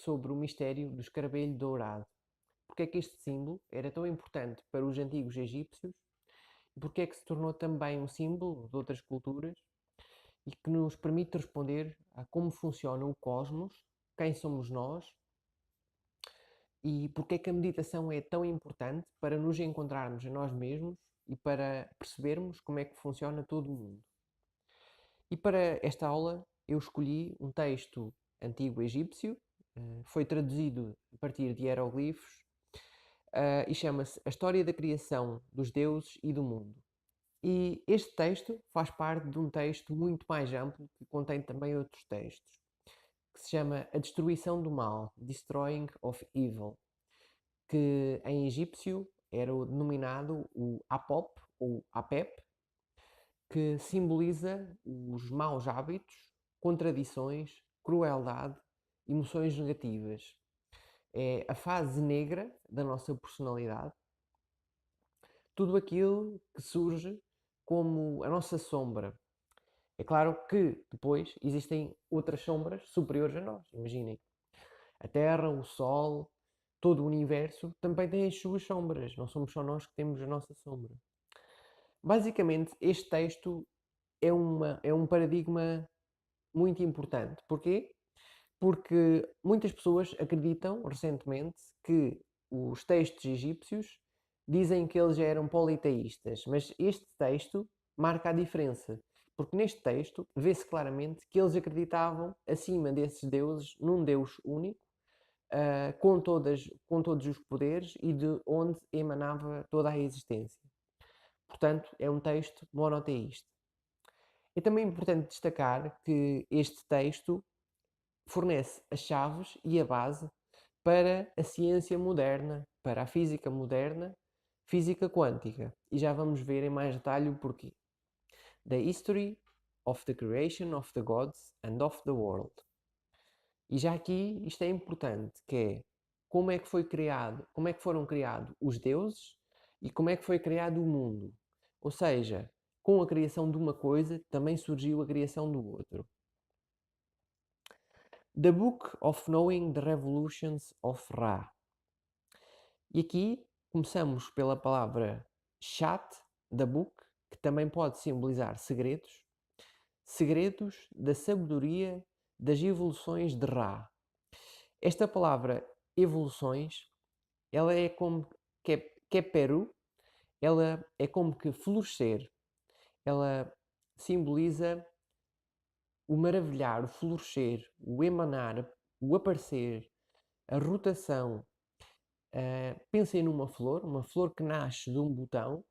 sobre o mistério do escaravelho dourado. Porque é que este símbolo era tão importante para os antigos egípcios e porque é que se tornou também um símbolo de outras culturas e que nos permite responder a como funciona o cosmos, quem somos nós e porque é que a meditação é tão importante para nos encontrarmos a nós mesmos e para percebermos como é que funciona todo o mundo. E para esta aula eu escolhi um texto antigo egípcio, foi traduzido a partir de hieroglifos e chama-se A História da Criação dos Deuses e do Mundo. E este texto faz parte de um texto muito mais amplo que contém também outros textos, que se chama A Destruição do Mal, Destroying of Evil, que em egípcio era o denominado o Apop ou Apep, que simboliza os maus hábitos, contradições, crueldade, emoções negativas. É a fase negra da nossa personalidade, tudo aquilo que surge como a nossa sombra. É claro que depois existem outras sombras superiores a nós. Imaginem, a Terra, o Sol, todo o universo também tem as suas sombras. Não somos só nós que temos a nossa sombra. Basicamente, este texto é um paradigma muito importante. Porquê? Porque muitas pessoas acreditam, recentemente, que os textos egípcios dizem que eles eram politeístas, mas este texto marca a diferença, porque neste texto vê-se claramente que eles acreditavam, acima desses deuses, num Deus único, com todos os poderes e de onde emanava toda a existência. Portanto, é um texto monoteísta. É também importante destacar que este texto fornece as chaves e a base para a ciência moderna, para a física moderna, física quântica. E já vamos ver em mais detalhe o porquê. The History of the Creation of the Gods and of the World. E já aqui isto é importante, que é como é que foi criado, como é que foram criados os deuses e como é que foi criado o mundo. Ou seja, com a criação de uma coisa também surgiu a criação do outro. The Book of Knowing the Revolutions of Ra. E aqui começamos pela palavra Shat, da book, que também pode simbolizar segredos. Segredos da sabedoria das evoluções de Ra. Esta palavra evoluções, ela é como Keperu, ela é como que florescer. Ela simboliza o maravilhar, o florescer, o emanar, o aparecer, a rotação. Pensem numa flor, uma flor que nasce de um botão,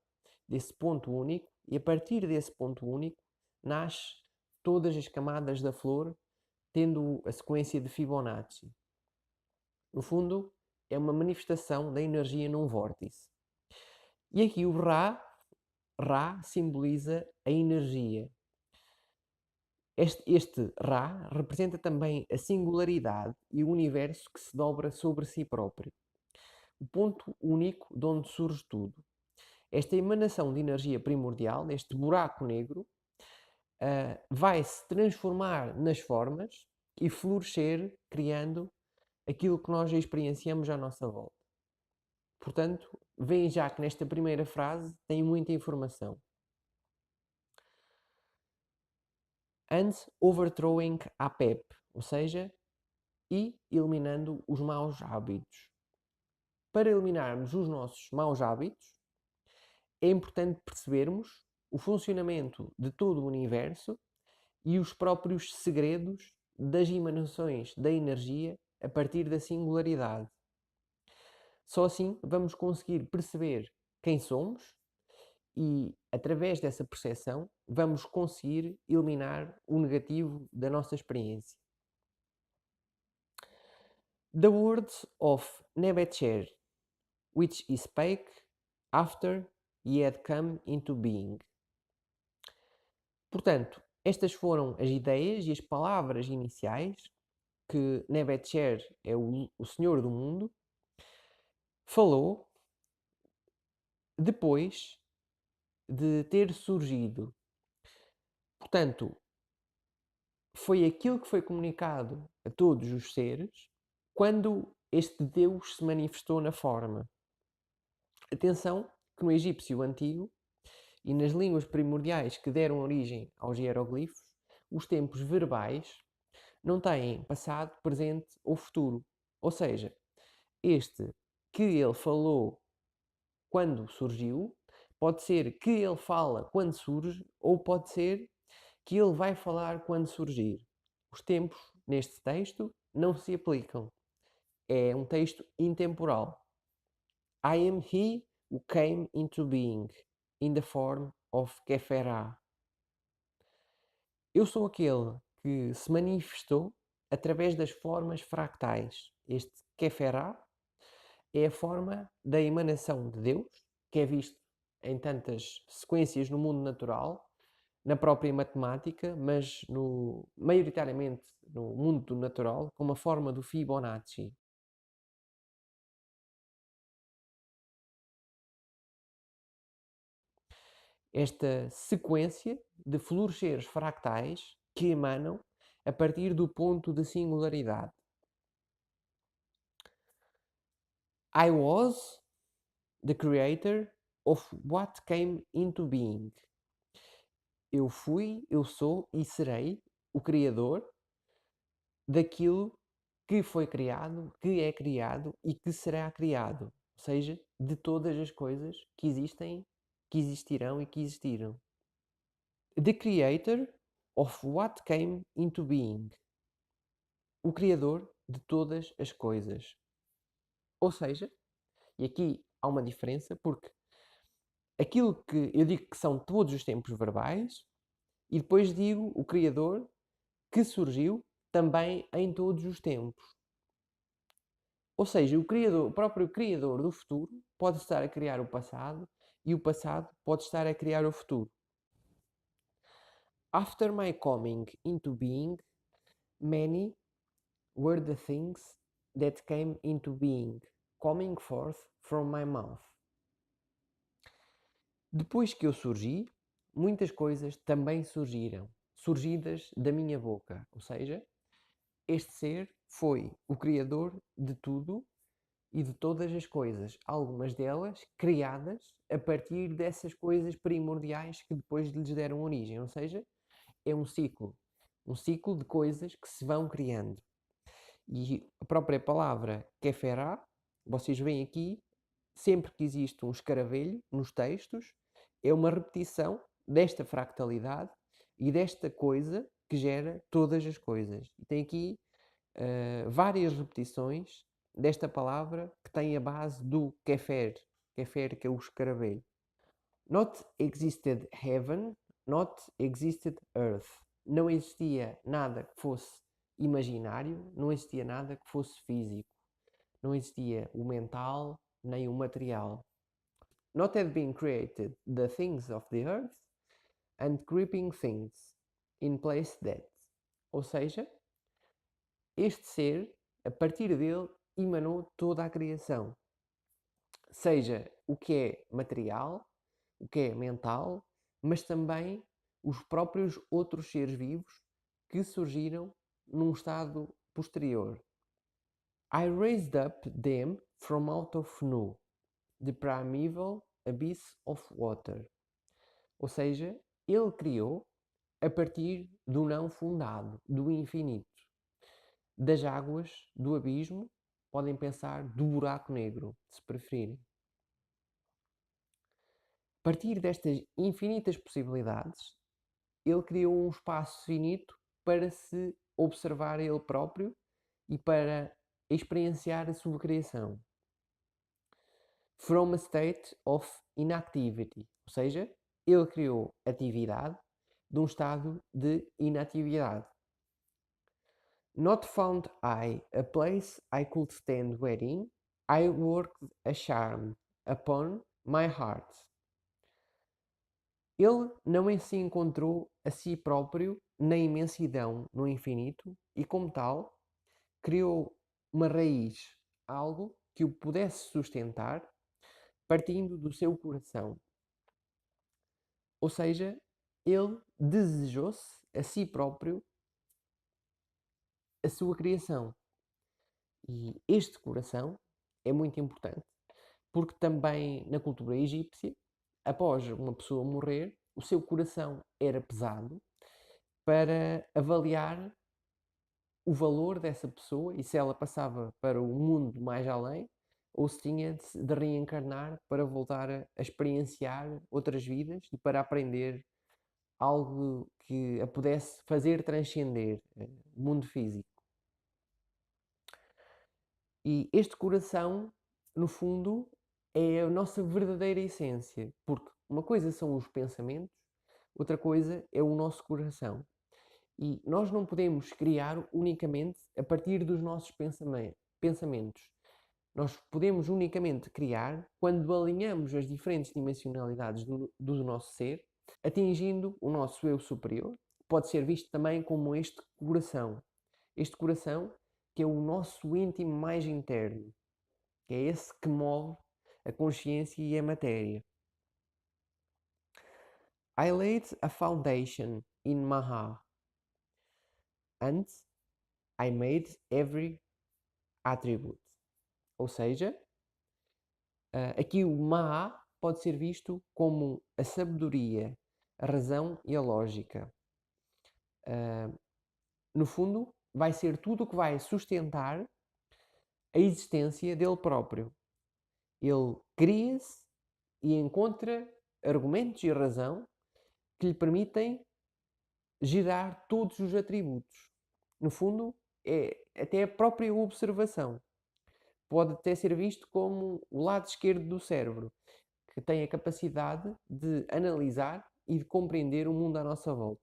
desse ponto único, e a partir desse ponto único nasce todas as camadas da flor, tendo a sequência de Fibonacci. No fundo, é uma manifestação da energia num vórtice. E aqui o Ra simboliza a energia. Este Ra representa também a singularidade e o universo que se dobra sobre si próprio. O ponto único de onde surge tudo. Esta emanação de energia primordial, este buraco negro, vai se transformar nas formas e florescer, criando aquilo que nós experienciamos à nossa volta. Portanto, veem já que nesta primeira frase tem muita informação. And overthrowing a PEP, ou seja, e eliminando os maus hábitos. Para eliminarmos os nossos maus hábitos, é importante percebermos o funcionamento de todo o universo e os próprios segredos das emanações da energia a partir da singularidade. Só assim vamos conseguir perceber quem somos e, através dessa percepção, vamos conseguir eliminar o negativo da nossa experiência. The words of Nebuchadnezzar, which he spake after he had come into being. Portanto, estas foram as ideias e as palavras iniciais que Nebuchadnezzar, é o Senhor do mundo, falou depois de ter surgido. Portanto, foi aquilo que foi comunicado a todos os seres Quando este Deus se manifestou na forma. Atenção que no egípcio antigo e nas línguas primordiais que deram origem aos hieroglifos, os tempos verbais não têm passado, presente ou futuro. Ou seja, este que ele falou quando surgiu, pode ser que ele fala quando surge, ou pode ser que ele vai falar quando surgir. Os tempos neste texto não se aplicam. É um texto intemporal. I am he who came into being in the form of Keferah. Eu sou aquele que se manifestou através das formas fractais. Este Keferah é a forma da emanação de Deus, que é visto em tantas sequências no mundo natural, na própria matemática, mas maioritariamente no mundo do natural, como a forma do Fibonacci. Esta sequência de floresceres fractais que emanam a partir do ponto de singularidade. I was the creator of what came into being. Eu fui, eu sou e serei o criador daquilo que foi criado, que é criado e que será criado. Ou seja, de todas as coisas que existem, que existirão e que existiram. The creator of what came into being. O criador de todas as coisas. Ou seja, e aqui há uma diferença, porque aquilo que eu digo que são todos os tempos verbais, e depois digo o criador que surgiu também em todos os tempos. Ou seja, o próprio criador do futuro pode estar a criar o passado e o passado pode estar a criar o futuro. After my coming into being, many were the things that came into being, coming forth from my mouth. Depois que eu surgi, muitas coisas também surgiram, surgidas da minha boca. Ou seja, este ser foi o criador de tudo e de todas as coisas, algumas delas criadas a partir dessas coisas primordiais que depois lhes deram origem. Ou seja, é um ciclo de coisas que se vão criando. E a própria palavra keferá, vocês veem aqui, sempre que existe um escaravelho nos textos, é uma repetição desta fractalidade e desta coisa que gera todas as coisas. E tem aqui várias repetições desta palavra que tem a base do kefer, kefer que é o escaravelho. Not existed heaven, not existed earth. Não existia nada que fosse imaginário, não existia nada que fosse físico. Não existia o mental nem o material. Not had been created the things of the earth and creeping things in place that. Ou seja, este ser, a partir dele, emanou toda a criação. Seja o que é material, o que é mental, mas também os próprios outros seres vivos que surgiram num estado posterior. I raised up them from out of nu, the primeval abyss of water. Ou seja, ele criou a partir do não fundado, do infinito. Das águas, do abismo, podem pensar do buraco negro, se preferirem. A partir destas infinitas possibilidades, ele criou um espaço finito para se observar a ele próprio e para experienciar a sua criação. From a state of inactivity, ou seja, ele criou atividade de um estado de inatividade. Not found I a place I could stand wherein I worked a charm upon my heart. Ele não se encontrou a si próprio na imensidão, no infinito, e como tal, criou uma raiz, algo que o pudesse sustentar, partindo do seu coração. Ou seja, ele desejou-se a si próprio a sua criação. E este coração é muito importante, porque também na cultura egípcia, após uma pessoa morrer, o seu coração era pesado para avaliar o valor dessa pessoa e se ela passava para o mundo mais além ou se tinha de reencarnar para voltar a experienciar outras vidas e para aprender algo que a pudesse fazer transcender o mundo físico. E este coração, no fundo, é a nossa verdadeira essência, porque uma coisa são os pensamentos, outra coisa é o nosso coração. E nós não podemos criar unicamente a partir dos nossos pensamentos. Nós podemos unicamente criar quando alinhamos as diferentes dimensionalidades do nosso ser, atingindo o nosso eu superior. Pode ser visto também como este coração. Este coração que é o nosso íntimo mais interno, que é esse que move a consciência e a matéria. I laid a foundation in Maha, and I made every attribute. Ou seja, aqui o Maha pode ser visto como a sabedoria, a razão e a lógica. No fundo, vai ser tudo o que vai sustentar a existência dele próprio. Ele cria-se e encontra argumentos e razão que lhe permitem gerar todos os atributos. No fundo, é até a própria observação. Pode até ser visto como o lado esquerdo do cérebro, que tem a capacidade de analisar e de compreender o mundo à nossa volta.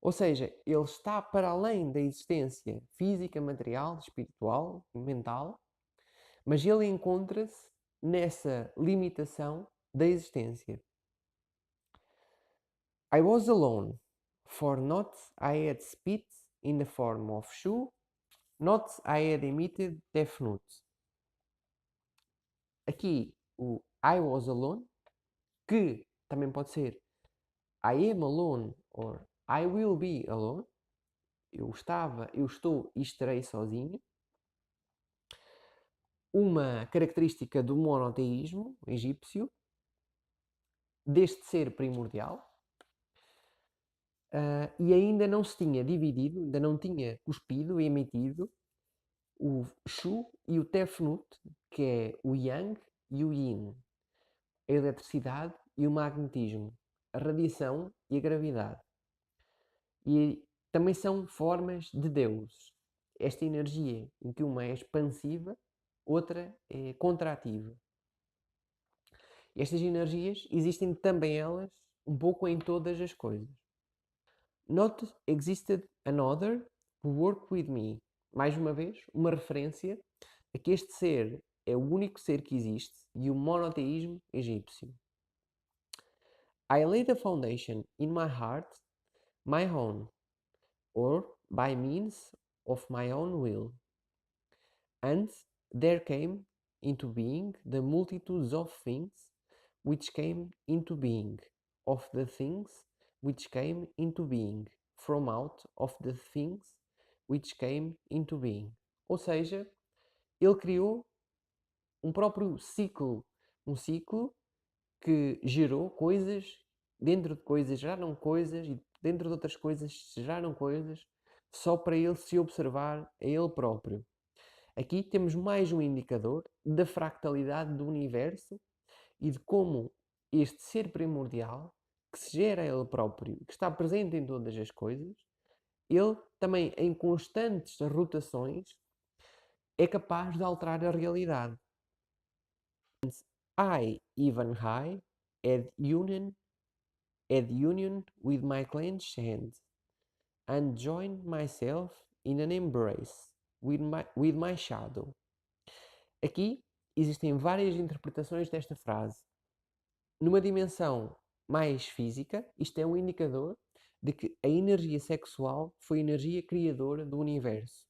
Ou seja, ele está para além da existência física, material, espiritual, mental, mas ele encontra-se nessa limitação da existência. I was alone, for not I had spit in the form of shoe, not I had emitted death note. Aqui o I was alone, que também pode ser I am alone or I will be alone. Eu estava, eu estou e estarei sozinho. Uma característica do monoteísmo egípcio, deste ser primordial, e ainda não se tinha dividido, ainda não tinha cuspido e emitido o Shu e o Tefnut, que é o Yang e o Yin, a eletricidade e o magnetismo, a radiação e a gravidade. E também são formas de Deus. Esta energia em que uma é expansiva, outra é contrativa. Estas energias existem também elas um pouco em todas as coisas. Not existed another who worked with me. Mais uma vez, uma referência a que este ser é o único ser que existe e o monoteísmo egípcio. I laid a foundation in my heart, my own, or by means of my own will. And there came into being the multitudes of things which came into being, of the things which came into being, from out of the things which came into being. Ou seja, ele criou um próprio ciclo, um ciclo que gerou coisas, dentro de coisas geraram coisas e dentro de outras coisas geraram coisas, só para ele se observar a ele próprio. Aqui temos mais um indicador da fractalidade do universo e de como este ser primordial, que se gera a ele próprio, que está presente em todas as coisas, ele também em constantes rotações é capaz de alterar a realidade. I, even I, had union with my clenched hand and joined myself in an embrace with my shadow. Aqui existem várias interpretações desta frase. Numa dimensão mais física, isto é um indicador de que a energia sexual foi a energia criadora do universo.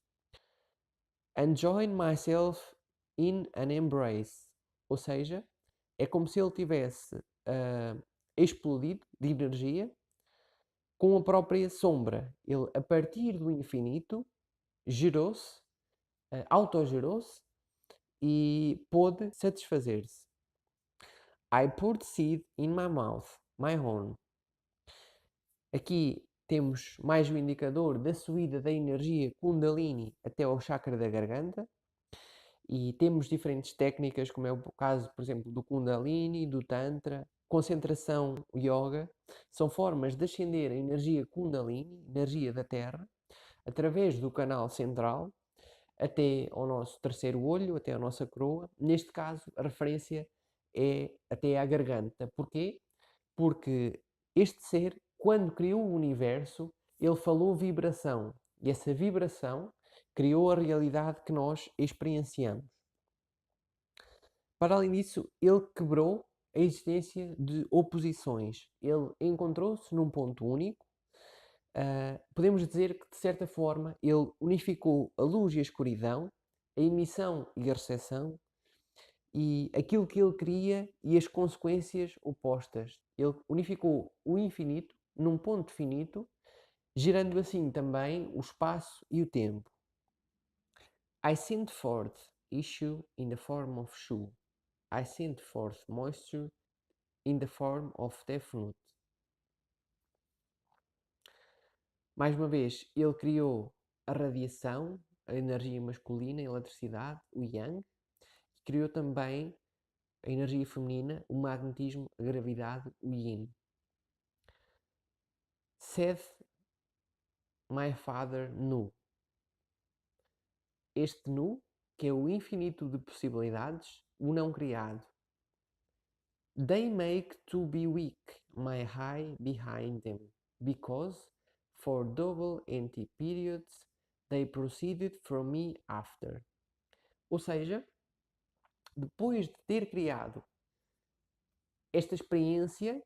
And join myself in an embrace. Ou seja, é como se ele tivesse explodido de energia com a própria sombra. Ele, a partir do infinito, gerou-se autogerou-se e pôde satisfazer-se. I poured seed in my mouth, my horn. Aqui temos mais um indicador da subida da energia Kundalini até ao chakra da garganta. E temos diferentes técnicas, como é o caso, por exemplo, do Kundalini, do Tantra, concentração yoga. São formas de ascender a energia Kundalini, energia da Terra, através do canal central até ao nosso terceiro olho, até à nossa coroa. Neste caso, a referência é até à garganta. Porquê? Porque este ser, quando criou o universo, ele falou vibração. E essa vibração criou a realidade que nós experienciamos. Para além disso, ele quebrou a existência de oposições. Ele encontrou-se num ponto único. Podemos dizer que, de certa forma, ele unificou a luz e a escuridão, a emissão e a recepção, e aquilo que ele queria e as consequências opostas. Ele unificou o infinito num ponto finito, gerando assim também o espaço e o tempo. I sent forth issue in the form of Shu. I sent forth moisture in the form of Death Note. Mais uma vez, ele criou a radiação, a energia masculina, a eletricidade, o Yang, e criou também a energia feminina, o magnetismo, a gravidade, o Yin. Said my father Nu. Este Nu, que é o infinito de possibilidades, o não criado. They make to be weak my high behind them, because for double empty periods they proceeded from me after. Ou seja, depois de ter criado esta experiência,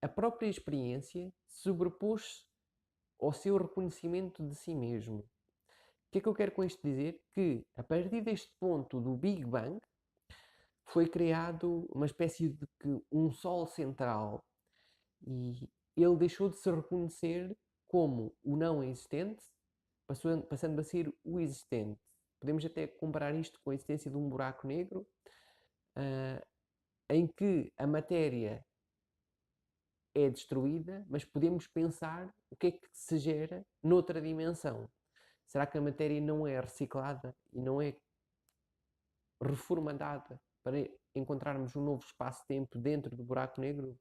a própria experiência sobrepôs-se ao seu reconhecimento de si mesmo. O que é que eu quero com isto dizer? Que a partir deste ponto do Big Bang foi criado uma espécie de um sol central e ele deixou de se reconhecer como o não existente, passando a ser o existente. Podemos até comparar isto com a existência de um buraco negro, em que a matéria é destruída, mas podemos pensar o que é que se gera noutra dimensão. Será que a matéria não é reciclada e não é reformatada para encontrarmos um novo espaço-tempo dentro do buraco negro?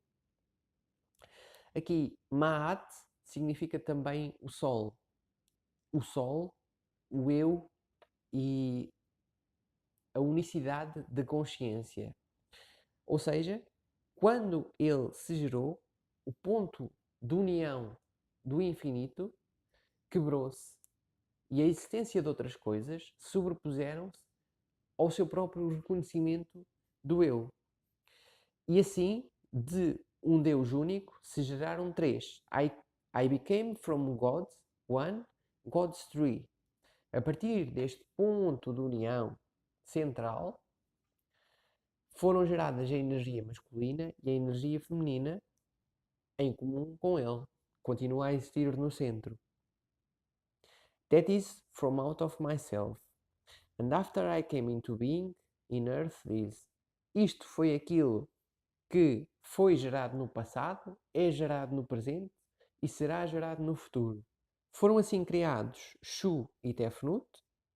Aqui, Ma'at significa também o Sol. O Sol, o Eu e a unicidade da consciência. Ou seja, quando ele se gerou, o ponto de união do infinito quebrou-se e a existência de outras coisas sobrepuseram-se ao seu próprio reconhecimento do eu. E assim, de um Deus único, se geraram três. I became from God, one, God's three. A partir deste ponto de união central, foram geradas a energia masculina e a energia feminina em comum com ele. Continua a existir no centro. That is from out of myself. And after I came into being, in earth is. Isto foi aquilo que foi gerado no passado, é gerado no presente e será gerado no futuro. Foram assim criados Shu e Tefnut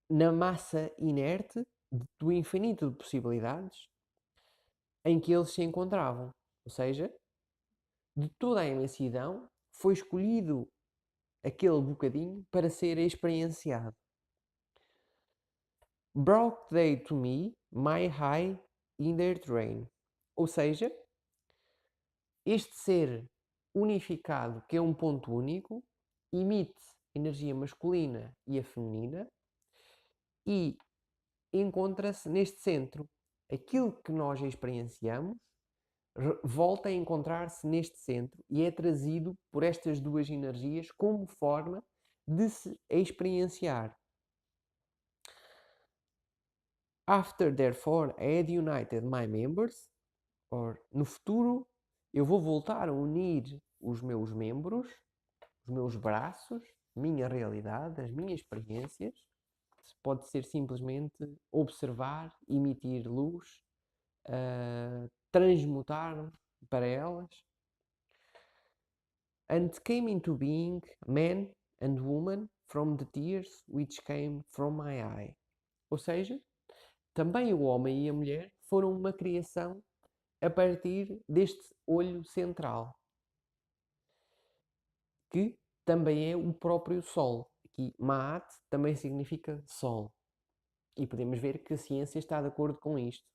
na massa inerte do infinito de possibilidades em que eles se encontravam. Ou seja, de toda a imensidão foi escolhido aquele bocadinho para ser experienciado. Brought they to me my high in their train. Ou seja, este ser unificado, que é um ponto único, emite energia masculina e a feminina e encontra-se neste centro. Aquilo que nós experienciamos volta a encontrar-se neste centro e é trazido por estas duas energias como forma de se experienciar. After, therefore, I had united my members, or no futuro, eu vou voltar a unir os meus membros, os meus braços, minha realidade, as minhas experiências, pode ser simplesmente observar, emitir luz, transmutar para elas. And came into being man and woman from the tears which came from my eye. Ou seja, também o homem e a mulher foram uma criação a partir deste olho central, que também é o próprio Sol. Aqui, Ma'at também significa Sol. E podemos ver que a ciência está de acordo com isto,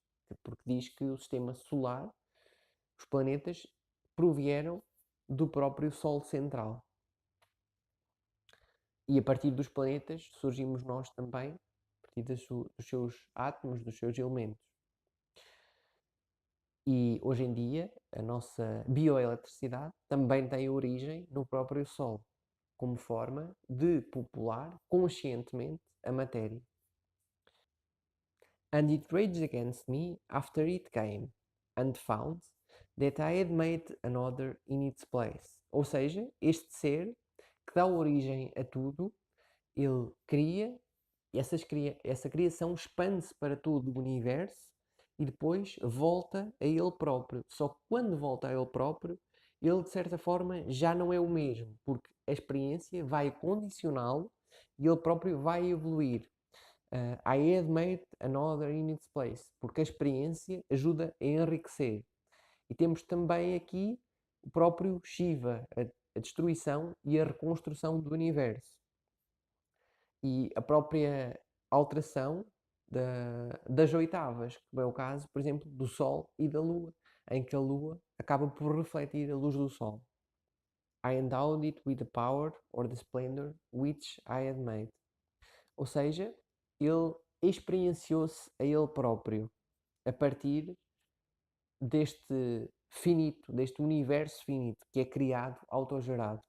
porque diz que o sistema solar, os planetas, provieram do próprio Sol central. E a partir dos planetas surgimos nós também, a partir dos seus átomos, dos seus elementos. E hoje em dia, a nossa bioeletricidade também tem origem no próprio Sol, como forma de popular conscientemente a matéria. And it raged against me after it came, and found that I had made another in its place. Ou seja, este ser que dá origem a tudo, ele cria, e essa criação expande-se para todo o universo e depois volta a ele próprio. Só que quando volta a ele próprio, ele de certa forma já não é o mesmo, porque a experiência vai condicioná-lo e ele próprio vai evoluir. I had made another in its place, porque a experiência ajuda a enriquecer. E temos também aqui o próprio Shiva, a destruição e a reconstrução do universo. E a própria alteração das oitavas, que é o caso, por exemplo, do Sol e da Lua, em que a Lua acaba por refletir a luz do Sol. I endowed it with the power or the splendor which I had made. Ou seja, ele experienciou-se a ele próprio a partir deste finito, deste universo finito que é criado, autogerado.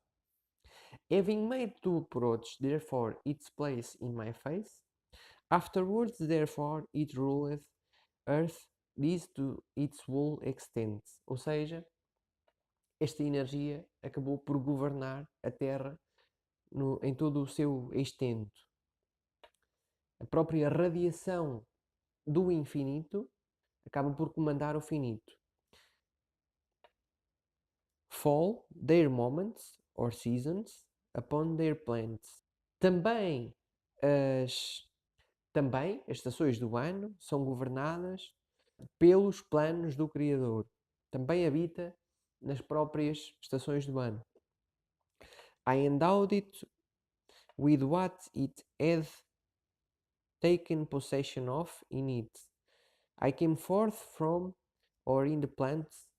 Having made two approaches, therefore its place in my face, afterwards therefore it ruleth earth, this to its whole extent. Ou seja, esta energia acabou por governar a Terra em todo o seu extento. A própria radiação do infinito acaba por comandar o finito. Fall their moments or seasons upon their plants. Também as estações do ano são governadas pelos planos do Criador. Também habita nas próprias estações do ano. I endowed it with what it had taken possession of in it. I came forth from, or in the plants,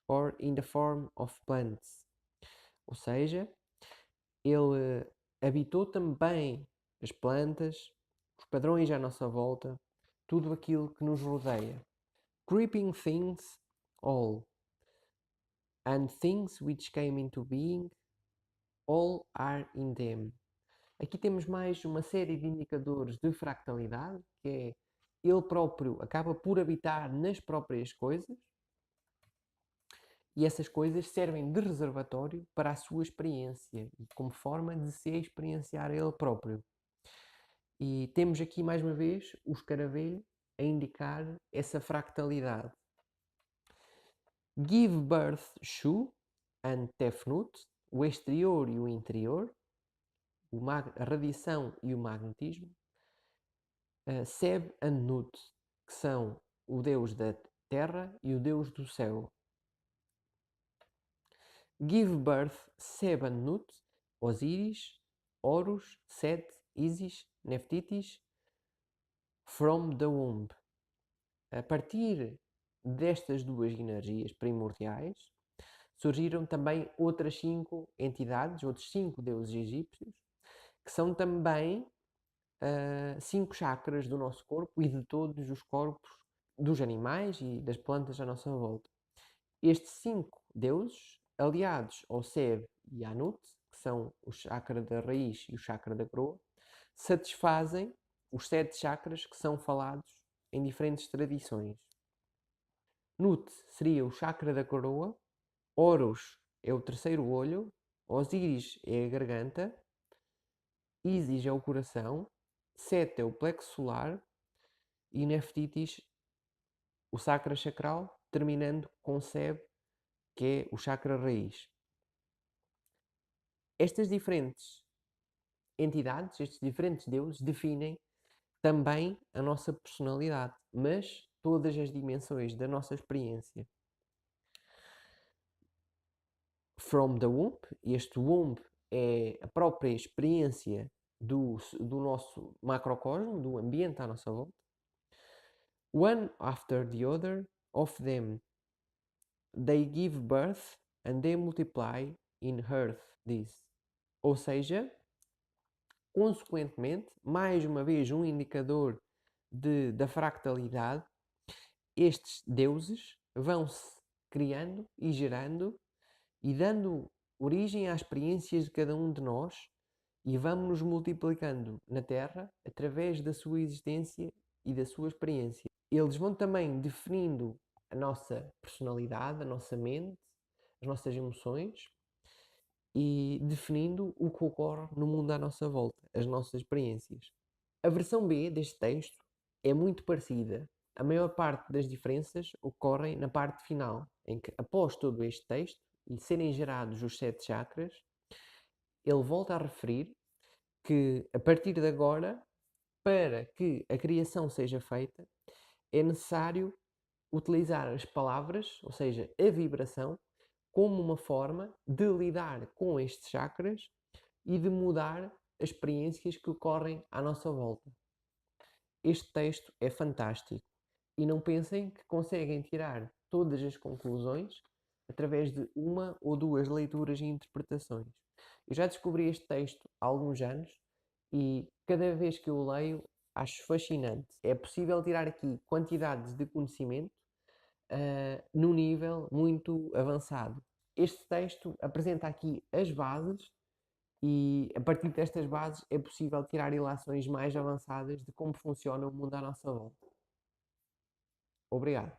or in the form of plants. Ou seja, ele habitou também as plantas, os padrões à nossa volta, tudo aquilo que nos rodeia. Creeping things all, and things which came into being, all are in them. Aqui temos mais uma série de indicadores de fractalidade, que é ele próprio acaba por habitar nas próprias coisas e essas coisas servem de reservatório para a sua experiência e como forma de se experienciar ele próprio. E temos aqui mais uma vez o escaravelho a indicar essa fractalidade. Give birth Shu and Tefnut, o exterior e o interior, a radiação e o magnetismo. Seb and Nut, que são o deus da terra e o deus do céu. Give birth Seb and Nut, Osíris, Horus, Set, Isis, Neftitis, from the womb. A partir destas duas energias primordiais, surgiram também outras 5 entidades, outros 5 deuses egípcios, que são também 5 chakras do nosso corpo e de todos os corpos dos animais e das plantas à nossa volta. Estes 5 deuses, aliados ao Seb e à Nut, que são o chakra da raiz e o chakra da coroa, satisfazem os 7 chakras que são falados em diferentes tradições. Nut seria o chakra da coroa, Horus é o terceiro olho, Osíris é a garganta, Isis é o coração 7 é o plexo solar e Neftitis o chakra chakral, terminando com Seb, que é o chakra raiz. Estas diferentes entidades, estes diferentes deuses, definem também a nossa personalidade, mas todas as dimensões da nossa experiência. From the womb, este womb é a própria experiência do nosso macrocosmo, do ambiente à nossa volta. One after the other of them, they give birth and they multiply in earth this. Ou seja, consequentemente, mais uma vez um indicador da fractalidade, estes deuses vão-se criando e gerando e dando origem às experiências de cada um de nós e vamos nos multiplicando na Terra através da sua existência e da sua experiência. Eles vão também definindo a nossa personalidade, a nossa mente, as nossas emoções e definindo o que ocorre no mundo à nossa volta, as nossas experiências. A versão B deste texto é muito parecida. A maior parte das diferenças ocorrem na parte final, em que, após todo este texto e serem gerados os 7 chakras, ele volta a referir que, a partir de agora, para que a criação seja feita, é necessário utilizar as palavras, ou seja, a vibração, como uma forma de lidar com estes chakras e de mudar as experiências que ocorrem à nossa volta. Este texto é fantástico e não pensem que conseguem tirar todas as conclusões através de uma ou duas leituras e interpretações. Eu já descobri este texto há alguns anos e cada vez que eu o leio acho fascinante. É possível tirar aqui quantidades de conhecimento num nível muito avançado. Este texto apresenta aqui as bases e a partir destas bases é possível tirar ilações mais avançadas de como funciona o mundo à nossa volta. Obrigado.